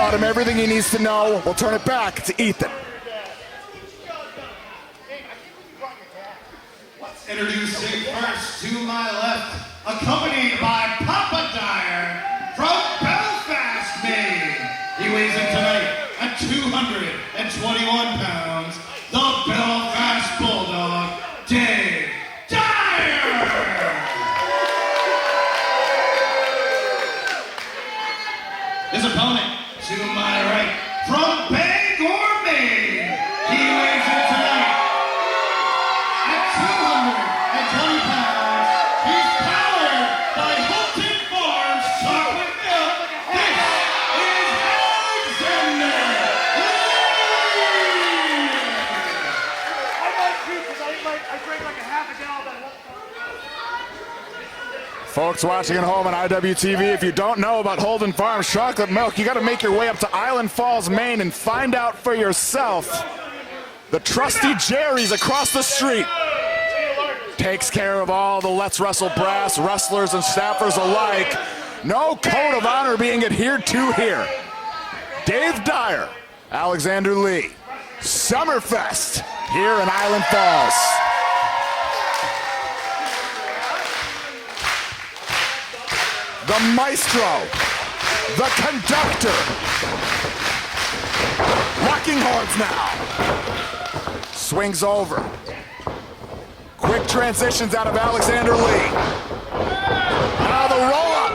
taught him everything he needs to know. We'll turn it back to Ethan. Introducing first to my left, accompanied by Papa Dyer from Belfast, Maine. He weighs in tonight at 221 pounds, the Belfast Bulldog, Dyer. His opponent to my right, from Bangor, Maine. He weighs in tonight at 220 pounds. He's powered by Holton Farms chocolate milk. This is Alexander Lee. I might too, because I drank like a half a gallon. Folks watching at home on IWTV, if you don't know about Holden Farms chocolate milk, you got to make your way up to Island Falls, Maine, and find out for yourself. The trusty Jerry's across the street takes care of all the Let's Wrestle brass, wrestlers and staffers alike. No code of honor being adhered to here. Dave Dyer, Alexander Lee, Summerfest here in Island Falls. The maestro, the conductor, locking horns now. Swings over. Quick transitions out of Alexander Lee. Now the roll-up.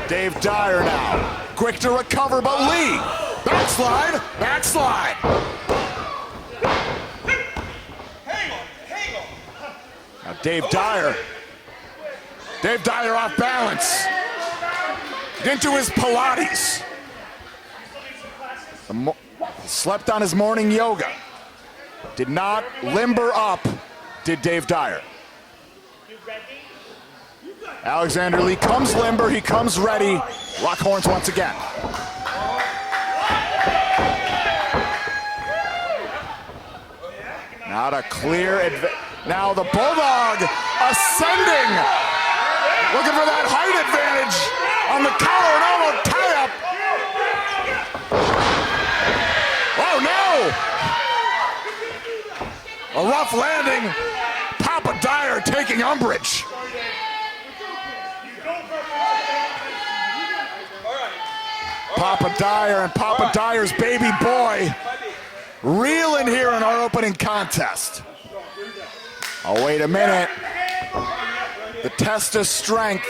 Dave Dyer now. Quick to recover, but Lee. Backslide, backslide. Now Dave Dyer off balance. Into his Pilates. Slept on his morning yoga. Did not limber up, did Dave Dyer. Alexander Lee comes limber, he comes ready. Lock horns once again. Not a clear advantage. Now the Bulldog ascending. Looking for that height advantage on the collar and elbow tie-up. Oh no! A rough landing. Papa Dyer taking umbrage. Papa Dyer and Papa Dyer's baby boy reeling here in our opening contest. Oh, wait a minute. The test of strength.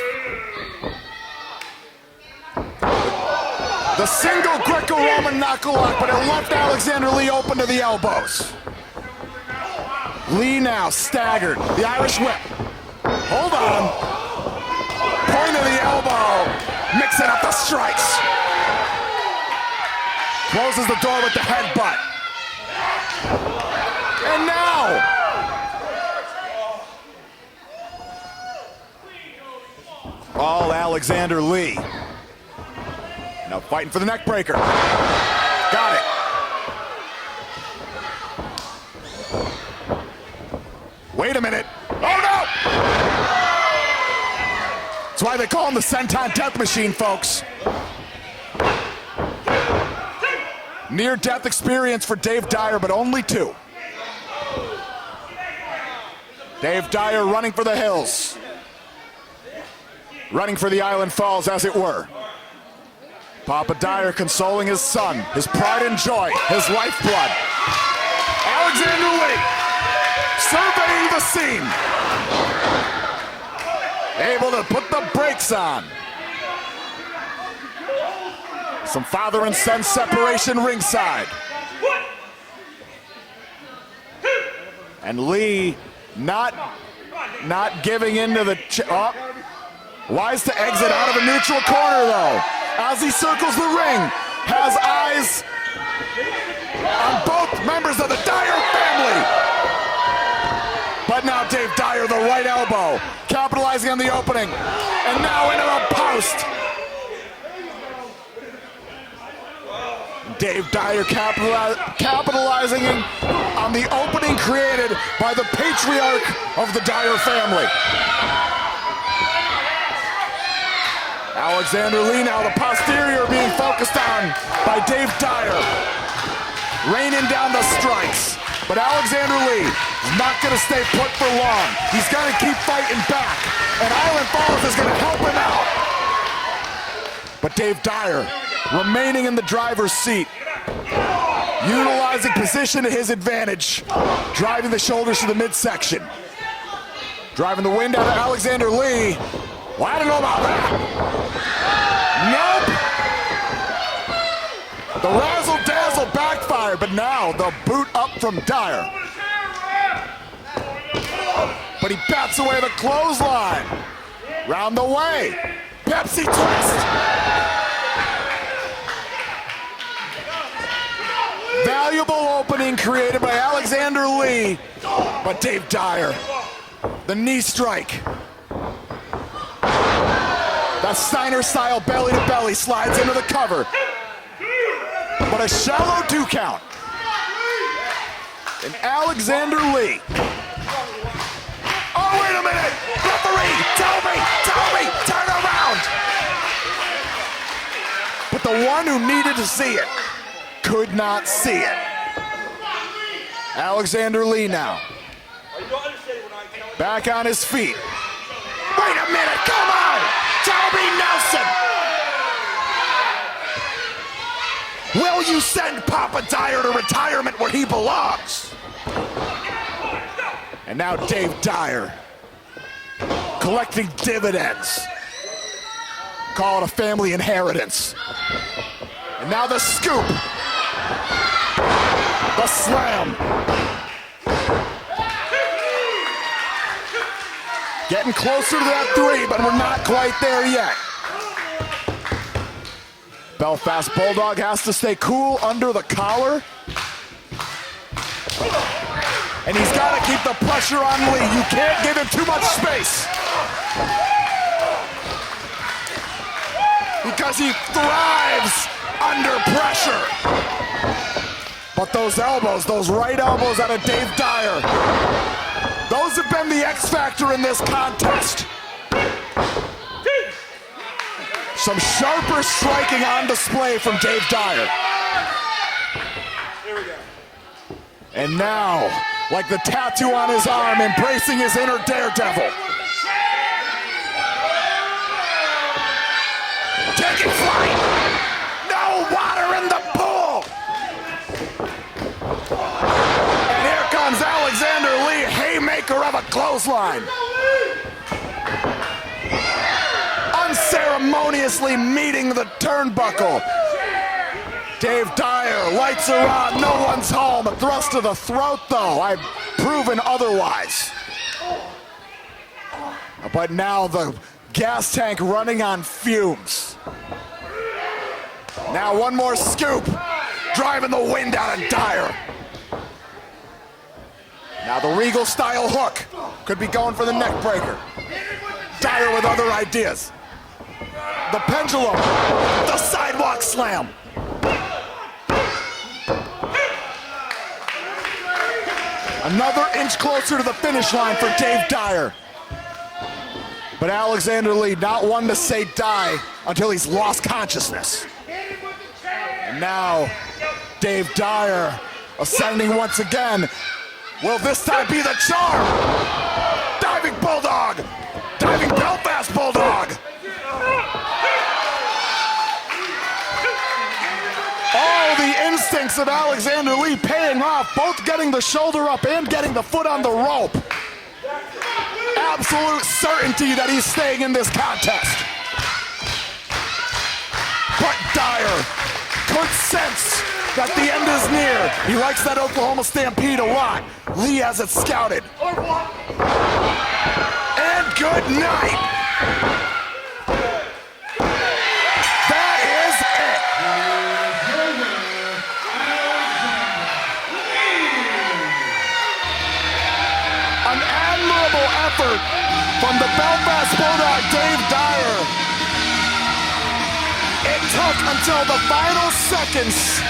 The single Greco-Roman knuckle lock, but it left Alexander Lee open to the elbows. Lee now staggered. The Irish whip. Hold on. Point of the elbow. Mixing up the strikes. Closes the door with the headbutt. And now. All Alexander Lee. Now fighting for the neck breaker. Got it. Wait a minute. Oh no! That's why they call him the Senton Death Machine, folks. Near-death experience for Dave Dyer, but only 2. Dave Dyer running for the hills. Running for the Island Falls, as it were. Papa Dyer consoling his son, his pride and joy, his lifeblood. Alexander Lee surveying the scene. Able to put the brakes on. Some father and son separation ringside. And Lee not giving into the... Wise to exit out of a neutral corner, though. As he circles the ring, has eyes on both members of the Dyer family. But now Dave Dyer, the right elbow, capitalizing on the opening. And now into the post. Dave Dyer capitalizing on the opening created by the patriarch of the Dyer family. Alexander Lee now, the posterior being focused on by Dave Dyer. Raining down the strikes. But Alexander Lee is not going to stay put for long. He's going to keep fighting back. And Island Falls is going to help him out. But Dave Dyer remaining in the driver's seat. Utilizing position to his advantage. Driving the shoulders to the midsection. Driving the wind out of Alexander Lee. Well, I don't know about that. Nope. The razzle-dazzle backfired, but now the boot up from Dyer. But he bats away the clothesline. Round the way. Pepsi twist. Valuable opening created by Alexander Lee, but Dave Dyer. The knee strike. That Steiner-style belly-to-belly slides into the cover. But a shallow 2 count. And Alexander Lee. Oh, wait a minute! Referee, tell me, turn around! But the one who needed to see it could not see it. Alexander Lee now. Back on his feet. Wait a minute, come on! Toby Nelson! Will you send Papa Dyer to retirement where he belongs? And now Dave Dyer collecting dividends. Call it a family inheritance. And now the scoop. The slam. Getting closer to that 3, but we're not quite there yet. Belfast Bulldog has to stay cool under the collar. And he's got to keep the pressure on Lee. You can't give him too much space. Because he thrives under pressure. But those elbows, those right elbows out of Dave Dyer, those have been the X factor in this contest. Some sharper striking on display from Dave Dyer. Here we go. And now, like the tattoo on his arm, embracing his inner daredevil. Taking flight! No water in the pool! And here comes Alexander Lee, haymaker of a clothesline. Unceremoniously meeting the turnbuckle. Dave Dyer, lights are on, no one's home. A thrust to the throat, though. I've proven otherwise. But now the gas tank running on fumes. Now one more scoop, driving the wind out of Dyer. Now the Regal style hook could be going for the neck breaker. Dyer with other ideas. The pendulum, the sidewalk slam. Another inch closer to the finish line for Dave Dyer. But Alexander Lee not one to say die until he's lost consciousness. And now Dave Dyer ascending once again. Will this time be the charm? Diving Bulldog! Diving Belfast Bulldog! All the instincts of Alexander Lee paying off, both getting the shoulder up and getting the foot on the rope. Absolute certainty that he's staying in this contest. But Dyer could sense that the end is near. He likes that Oklahoma Stampede a lot. Lee has it scouted. And good night. That is it. An admirable effort from the Belfast Bulldog, Dave Dyer. It took until the final seconds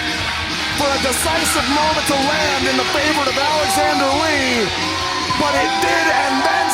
for a decisive moment to land in the favor of Alexander Lee, but it did, and then